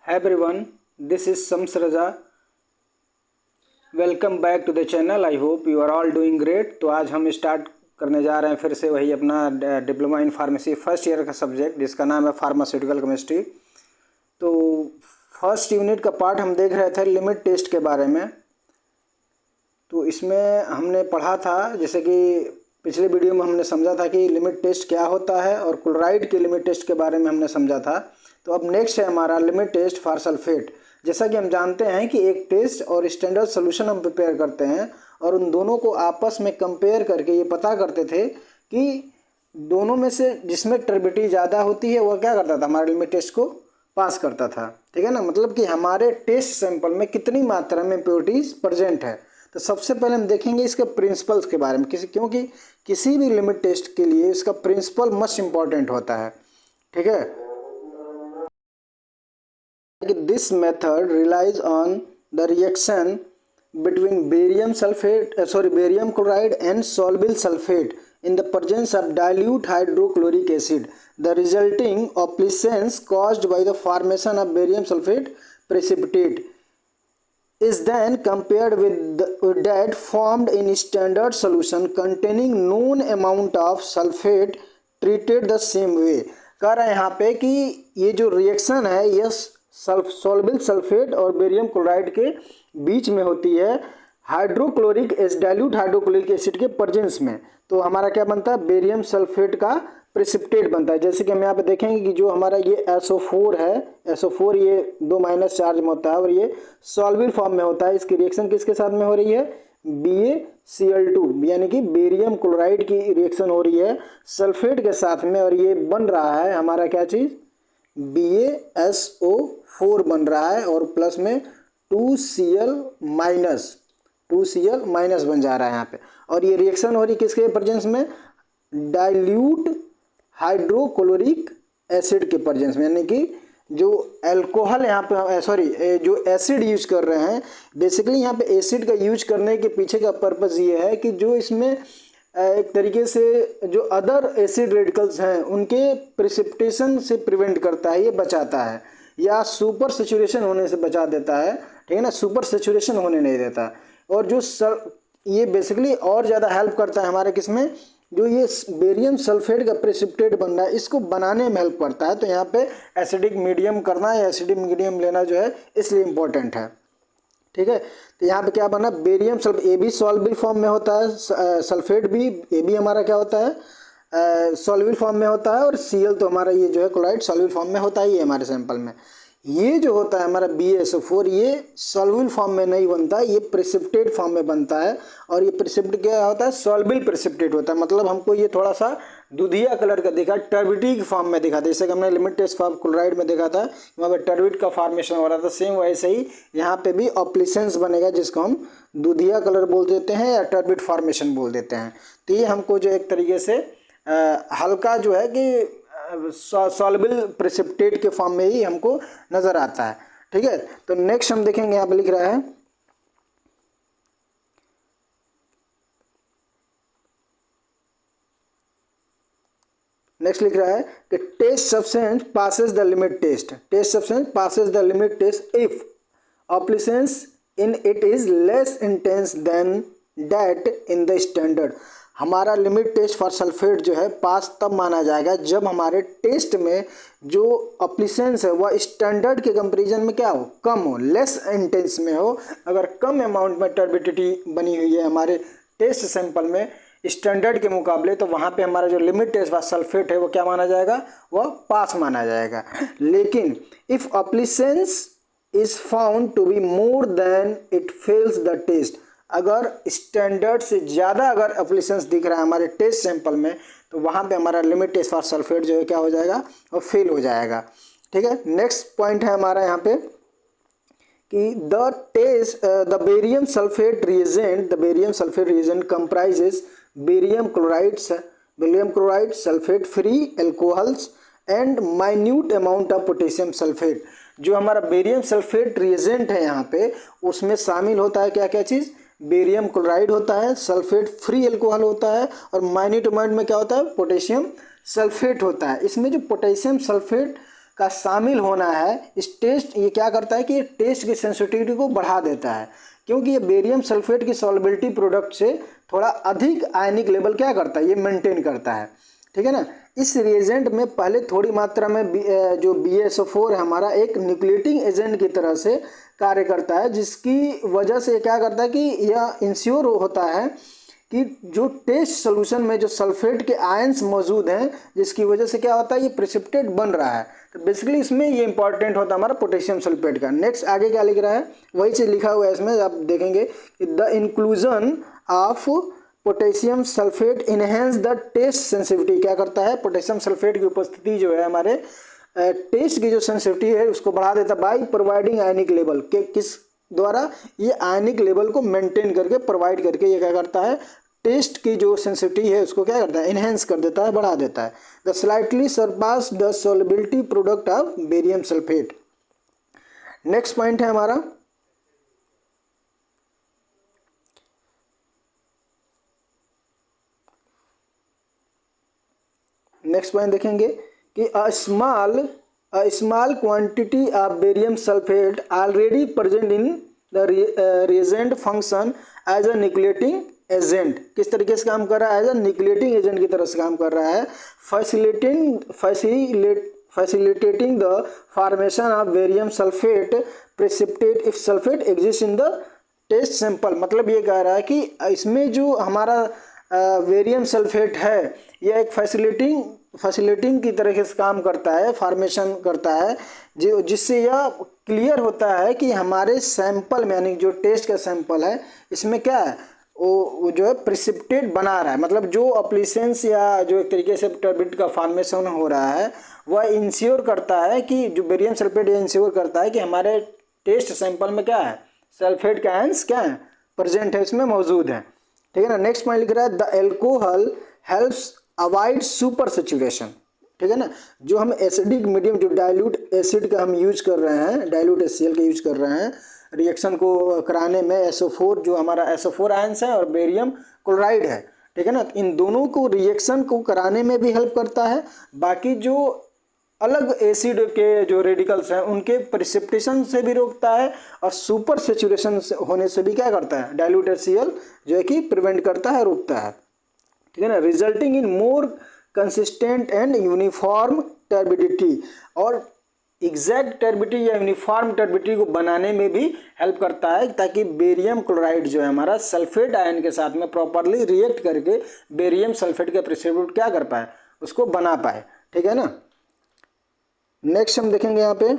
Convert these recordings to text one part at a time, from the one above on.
Hi everyone, this is Shams Raza. Welcome back to the channel. I hope you are all doing great. तो आज हम start करने जा रहे हैं फिर से वही अपना diploma in pharmacy first year का सब्जेक्ट जिसका नाम है फार्मास्यूटिकल केमिस्ट्री. तो फर्स्ट यूनिट का पार्ट हम देख रहे थे लिमिट टेस्ट के बारे में. तो इसमें हमने पढ़ा था जैसे कि पिछले वीडियो में हमने समझा था कि लिमिट टेस्ट क्या होता है और क्लोराइड के लिमिट टेस्ट के बारे में हमने समझा था. तो अब नेक्स्ट है हमारा लिमिट टेस्ट फॉर सल्फेट. जैसा कि हम जानते हैं कि एक टेस्ट और स्टैंडर्ड सोल्यूशन हम प्रिपेयर करते हैं और उन दोनों को आपस में कंपेयर करके ये पता करते थे कि दोनों में से जिसमें टर्बिडिटी ज़्यादा होती है वह क्या करता था, हमारे लिमिट टेस्ट को पास करता था. ठीक है ना, मतलब कि हमारे टेस्ट सैंपल में कितनी मात्रा में इम्प्योरिटीज़ प्रेजेंट है. तो सबसे पहले हम देखेंगे इसके प्रिंसिपल्स के बारे में क्योंकि किसी भी लिमिट टेस्ट के लिए इसका प्रिंसिपल मस्ट इम्पॉर्टेंट होता है. ठीक है, this method relies on the reaction between barium chloride and soluble sulfate in the presence of dilute hydrochloric acid. The resulting opalescence caused by the formation of barium sulfate precipitate is then compared with that formed in standard solution containing known amount of sulfate treated the same way. कह रहे हैं यहाँ पे कि ये जो reaction है ये सॉल्युबल सल्फेट और बेरियम क्लोराइड के बीच में होती है डाइल्यूट हाइड्रोक्लोरिक एसिड के प्रेजेंस में. तो हमारा क्या बनता है, बेरियम सल्फेट का प्रेसिपिटेट बनता है. जैसे कि हम यहाँ पे देखेंगे कि जो हमारा ये SO4 है, SO4 ये 2- चार्ज में होता है और ये सॉल्युबल फॉर्म में होता है. इसकी रिएक्शन किसके साथ में हो रही है, BaCl2 यानी कि बेरियम क्लोराइड की रिएक्शन हो रही है सल्फेट के साथ में और ये बन रहा है हमारा क्या चीज़, BaSO4 बन रहा है और प्लस में 2Cl माइनस बन जा रहा है यहाँ पे. और ये रिएक्शन हो रही किसके प्रेजेंस में, डाइल्यूट हाइड्रोक्लोरिक एसिड के प्रेजेंस में. यानी कि जो अल्कोहल यहाँ पे जो एसिड यूज कर रहे हैं, बेसिकली यहाँ पे एसिड का यूज करने के पीछे का पर्पस ये है कि जो इसमें एक तरीके से जो अदर एसिड रेडिकल्स हैं उनके प्रिसिपिटेशन से प्रिवेंट करता है, ये बचाता है या सुपर सैचुरेशन होने से बचा देता है. ठीक है ना, सुपर सैचुरेशन होने नहीं देता. और जो ये बेसिकली और ज़्यादा हेल्प करता है हमारे किसमें, जो ये बेरियम सल्फेट का प्रेसिपिटेट बन रहा है इसको बनाने में हेल्प करता है. तो यहाँ पे एसिडिक मीडियम करना या एसिडिक मीडियम लेना जो है इसलिए इम्पोर्टेंट है. ठीक है, तो यहाँ पे क्या बना, बेरियम सल्फेट ए भी सॉल्युबल फॉर्म में होता है, सल्फेट भी ए भी हमारा क्या होता है सॉल्युबल फॉर्म में होता है और Cl तो हमारा ये जो है क्लोराइड सॉल्युबल फॉर्म में होता ही है हमारे सैंपल में. ये जो होता है हमारा BaSO4 ये सॉल्युबल फॉर्म में नहीं बनता, ये प्रेसिपिटेट फॉर्म में बनता है. और ये प्रेसिपिटेट क्या होता है, सॉल्युबल प्रेसिपिटेट होता है. मतलब हमको ये थोड़ा सा दूधिया कलर का दिखा, टर्बिडिटी फॉर्म में दिखा था. जैसे कि हमने लिमिट टेस्ट फॉर क्लोराइड में देखा था वहाँ पर टर्बिड का फॉर्मेशन हो रहा था, सेम वैसे ही यहाँ पे भी ऑप्लिसेंस बनेगा जिसको हम दूधिया कलर बोल देते हैं या टर्बिड फॉर्मेशन बोल देते हैं. तो ये हमको जो एक तरीके से हल्का जो है कि सॉल्युबल प्रेसिपिटेट के फॉर्म में ही हमको नजर आता है. ठीक है, तो नेक्स्ट हम देखेंगे यहाँ पे लिख रहा है कि test substance passes the limit test if opalescence in it is less intense than that in the standard. हमारा लिमिट टेस्ट फॉर सल्फेट जो है पास तब माना जाएगा जब हमारे टेस्ट में जो ऑप्लिसेंस है वह स्टैंडर्ड के कंपैरिजन में क्या हो, कम हो, लेस इंटेंस में हो. अगर कम अमाउंट में टर्बिडिटी बनी हुई है हमारे टेस्ट सैंपल में स्टैंडर्ड के मुकाबले, तो वहाँ पे हमारा जो लिमिट टेस्ट फॉर सल्फेट है वो क्या माना जाएगा, वह पास माना जाएगा. लेकिन if opalescence is found to be more than it fails the test, अगर स्टैंडर्ड से ज़्यादा अगर ऑप्लिसेंस दिख रहा है हमारे टेस्ट सैंपल में तो वहाँ पे हमारा लिमिट टेस्ट फॉर सल्फेट जो है क्या हो जाएगा, और फेल हो जाएगा. ठीक है, नेक्स्ट पॉइंट है हमारा यहाँ पे कि the barium sulphate reagent comprises barium chloride sulphate free alcohols and minute amount of potassium sulphate. जो हमारा बेरियम सल्फेट रिएजेंट है यहाँ पे उसमें शामिल होता है क्या क्या चीज़, बेरियम क्लोराइड होता है, सल्फेट फ्री एल्कोहल होता है और माइन्यूट अमाउंट में क्या होता है, पोटेशियम सल्फेट होता है. इसमें जो पोटेशियम सल्फेट का शामिल होना है इस टेस्ट, ये क्या करता है कि ये टेस्ट की सेंसिटिविटी को बढ़ा देता है, क्योंकि ये बेरियम सल्फेट की सॉल्बिलिटी प्रोडक्ट से थोड़ा अधिक आयनिक लेवल क्या करता है, ये मेंटेन करता है। ठीक है ना। इस रिएजेंट में पहले थोड़ी मात्रा में जो BaSO4 है हमारा एक न्यूक्लिएटिंग एजेंट की तरह से कार्य करता है, जिसकी वजह से क्या करता है कि यह इंश्योर होता है कि जो टेस्ट सोल्यूशन में जो सल्फेट के आयंस मौजूद हैं, जिसकी वजह से क्या होता है ये प्रेसिपिटेट बन रहा है। तो बेसिकली इसमें ये इंपॉर्टेंट होता है हमारा पोटेशियम सल्फेट का। नेक्स्ट आगे क्या लिख रहा है, वही चीज़ लिखा हुआ है इसमें, आप देखेंगे कि the inclusion of potassium sulphate enhance the test sensitivity. क्या करता है, पोटेशियम सल्फेट की उपस्थिति जो है हमारे टेस्ट की जो सेंसिटिविटी है उसको बढ़ा देता है बाई प्रोवाइडिंग आयनिक लेवल के, किस द्वारा, ये आयनिक लेवल को मेंटेन करके प्रोवाइड करके ये क्या करता है टेस्ट की जो सेंसिटिविटी है उसको क्या करता है इनहेंस कर देता है, बढ़ा देता है। The slightly surpass the solubility product of barium sulphate. Next point है हमारा नेक्स्ट पॉइंट देखेंगे कि a small quantity of barium sulphate already present in the reagent function as a nucleating agent. किस तरीके से काम कर रहा है, एज अ न्यूक्लिएटिंग एजेंट की तरह से काम कर रहा है, facilitating the formation of barium sulphate precipitate if sulphate exist in the test sample. मतलब ये कह रहा है कि इसमें जो हमारा बेरियम सल्फेट है यह एक फैसिलिटिंग की तरह से काम करता है, फॉर्मेशन करता है, जो जिससे यह क्लियर होता है कि हमारे सैंपल में यानी जो टेस्ट का सैंपल है इसमें क्या है वो जो है प्रेसिपिटेट बना रहा है। मतलब जो अपलिसेंस या जो एक तरीके से टर्बिट का फॉर्मेशन हो रहा है वह इंश्योर करता है कि जो बेरियम सल्फेट ये इंश्योर करता है कि हमारे टेस्ट सैंपल में क्या है सल्फेट का आयंस क्या है प्रेजेंट है, इसमें मौजूद है। ठीक है ना। नेक्स्ट पॉइंट लिख रहा है the alcohol helps avoid super saturation. ठीक है ना। जो हम एसिडिक मीडियम जो डाइल्यूट एसिड का हम यूज कर रहे हैं, डाइल्यूट HCl का यूज कर रहे हैं रिएक्शन को कराने में, SO4 जो हमारा SO4 आयंस है और बेरियम क्लोराइड है। ठीक है ना। इन दोनों को रिएक्शन को कराने में भी हेल्प करता है, बाकी जो अलग एसिड के जो रेडिकल्स हैं उनके प्रेसिपिटेशन से भी रोकता है, और सुपर सेचुरेशन होने से भी क्या करता है डाइल्यूट HCl जो है कि प्रिवेंट करता है, रोकता है। ठीक है ना। Resulting in more consistent and uniform turbidity, और एग्जैक्ट टर्बिडिटी या यूनिफॉर्म टर्बिडिटी को बनाने में भी हेल्प करता है, ताकि बेरियम क्लोराइड जो है हमारा सल्फेट आयन के साथ में प्रॉपरली रिएक्ट करके बेरियम सल्फेट के प्रेसिपिटेट क्या कर पाए, उसको बना पाए। ठीक है ना। नेक्स्ट हम देखेंगे यहाँ पे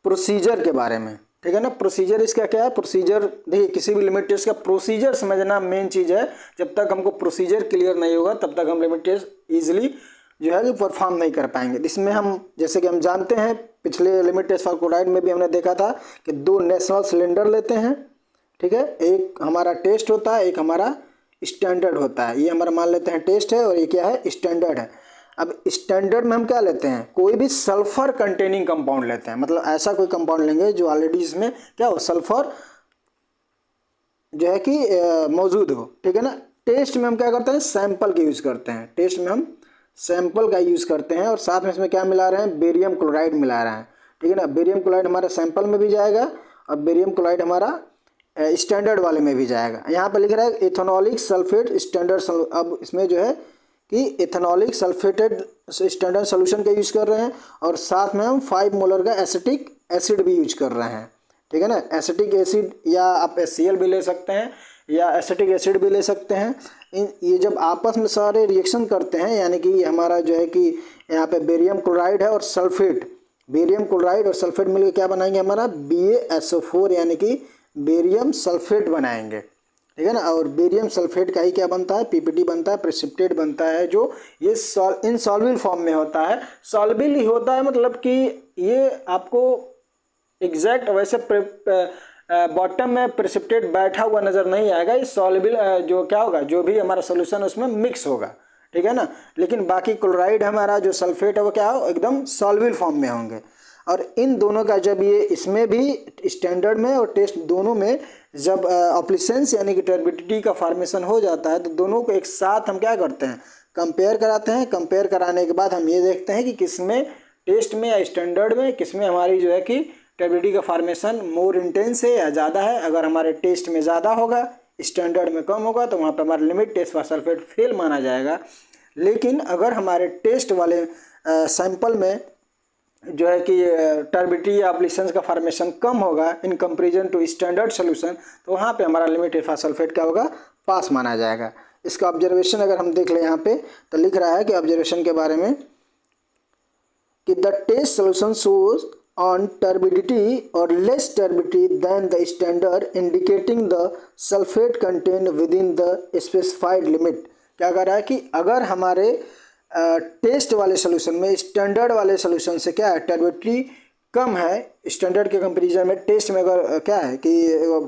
प्रोसीजर के बारे में। ठीक है ना। प्रोसीजर इसका क्या है, प्रोसीजर देखिए किसी भी लिमिट टेस्ट का प्रोसीजर समझना मेन चीज़ है। जब तक हमको प्रोसीजर क्लियर नहीं होगा तब तक हम लिमिट टेस्ट ईजिली जो है कि परफॉर्म नहीं कर पाएंगे। इसमें हम जैसे कि हम जानते हैं पिछले लिमिट टेस्ट फॉर क्लोराइड में भी हमने देखा था कि 2 नेशनल सिलेंडर लेते हैं। ठीक है। एक हमारा टेस्ट होता है, एक हमारा स्टैंडर्ड होता है। ये हमारा मान लेते हैं टेस्ट है और ये क्या है स्टैंडर्ड है। अब स्टैंडर्ड में हम क्या लेते हैं, कोई भी सल्फर कंटेनिंग कंपाउंड लेते हैं, मतलब ऐसा कोई कंपाउंड लेंगे जो ऑलरेडी इसमें क्या हो सल्फर जो है कि मौजूद हो। ठीक है ना। टेस्ट में हम क्या करते हैं सैंपल का यूज़ करते हैं, टेस्ट में हम सैंपल का यूज़ करते हैं, और साथ में इसमें क्या मिला रहे हैं बेरियम क्लोराइड मिला रहे हैं। ठीक है ना। बेरियम क्लोराइड हमारे सैंपल में भी जाएगा और बेरियम क्लोराइड हमारा स्टैंडर्ड वाले में भी जाएगा। यहाँ पर लिख रहा है इथेनॉलिक सल्फेट स्टैंडर्ड। अब इसमें जो है कि इथेनॉलिक सल्फेटेड स्टैंडर्ड सोल्यूशन का यूज कर रहे हैं, और साथ में हम 5 मोलर का एसिटिक एसिड भी यूज कर रहे हैं। ठीक है ना। एसिटिक एसिड या आप HCl भी ले सकते हैं या एसिटिक एसिड भी ले सकते हैं। ये जब आपस में सारे रिएक्शन करते हैं, यानी कि हमारा जो है कि यहाँ पे बेरियम क्लोराइड है और सल्फेट, बेरियम क्लोराइड और सल्फेट मिलकर क्या बनाएंगे हमारा BaSO4 यानी कि बेरियम सल्फेट बनाएंगे। ठीक है ना। और बेरियम सल्फेट का ही क्या बनता है PPT बनता है, प्रेसिपिटेट बनता है, जो ये इनसॉल्युबल फॉर्म में होता है। सॉल्युबल ही होता है मतलब कि ये आपको एग्जैक्ट वैसे बॉटम में प्रेसिपिटेट बैठा हुआ नज़र नहीं आएगा, ये सॉल्युबल जो क्या होगा जो भी हमारा सोल्यूशन उसमें मिक्स होगा। ठीक है ना। लेकिन बाकी क्लोराइड हमारा जो सल्फेट है वो क्या हो एकदम सॉल्युबल फॉर्म में होंगे। और इन दोनों का जब ये इसमें भी स्टैंडर्ड में और टेस्ट दोनों में जब ऑप्लिसेंस यानी कि टर्बिडिटी का फॉर्मेशन हो जाता है तो दोनों को एक साथ हम क्या करते हैं कंपेयर कराते हैं। कंपेयर कराने के बाद हम ये देखते हैं कि किसमें टेस्ट में या स्टैंडर्ड में किसमें हमारी जो है कि टर्बिडिटी का फॉर्मेशन मोर इंटेंस है या ज़्यादा है। अगर हमारे टेस्ट में ज़्यादा होगा, स्टैंडर्ड में कम होगा, तो वहाँ पर हमारा limit test for sulphate fail माना जाएगा। लेकिन अगर हमारे टेस्ट वाले सैंपल में जो है कि टर्बिडिटी या एब्लिशंस का फॉर्मेशन कम होगा in comparison to standard solution, तो वहाँ पे हमारा लिमिट टेस्ट फॉर सल्फेट क्या होगा, पास माना जाएगा। इसका ऑब्जर्वेशन अगर हम देख लें यहाँ पे, तो लिख रहा है कि ऑब्जर्वेशन के बारे में कि the test solution shows on turbidity और less turbidity than the standard indicating the sulphate content within the specified limit. क्या कह रहा है कि अगर हमारे टेस्ट वाले सोल्यूशन में स्टैंडर्ड वाले सोल्यूशन से क्या है टर्बिडिटी कम है, स्टैंडर्ड के कंपैरिजन में टेस्ट में अगर क्या है कि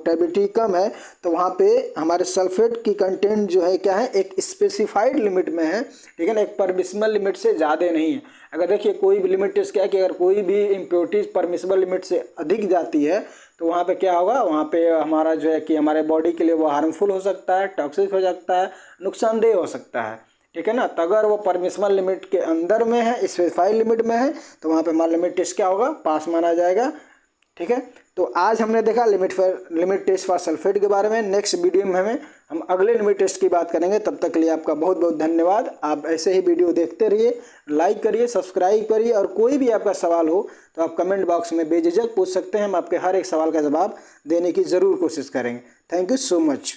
टर्बिडिटी कम है, तो वहाँ पे हमारे सल्फेट की कंटेंट जो है क्या है एक स्पेसिफाइड लिमिट में है, ठीक है ना, एक परमिसिबल लिमिट से ज़्यादा नहीं है। अगर देखिए कोई भी लिमिट टेस्ट क्या है कि अगर कोई भी इम्प्योरिटीज परमिसिबल लिमिट से अधिक जाती है, तो वहाँ पे क्या होगा, वहाँ पे हमारा जो है कि हमारे बॉडी के लिए वो हार्मफुल हो सकता है, टॉक्सिक हो सकता है, नुकसानदेह हो सकता है, ठीक है ना। तो अगर वो परमिसिबल लिमिट के अंदर में है, स्पेसिफाइड लिमिट में है, तो वहाँ पे हमारा लिमिट टेस्ट क्या होगा, पास माना जाएगा, ठीक है। तो आज हमने देखा लिमिट टेस्ट फॉर सल्फेट के बारे में। नेक्स्ट वीडियो में हम अगले लिमिट टेस्ट की बात करेंगे। तब तक के लिए आपका बहुत बहुत धन्यवाद। आप ऐसे ही वीडियो देखते रहिए, लाइक करिए, सब्सक्राइब करिए, और कोई भी आपका सवाल हो तो आप कमेंट बॉक्स में बेझिझक पूछ सकते हैं। हम आपके हर एक सवाल का जवाब देने की ज़रूर कोशिश करेंगे। Thank you so much.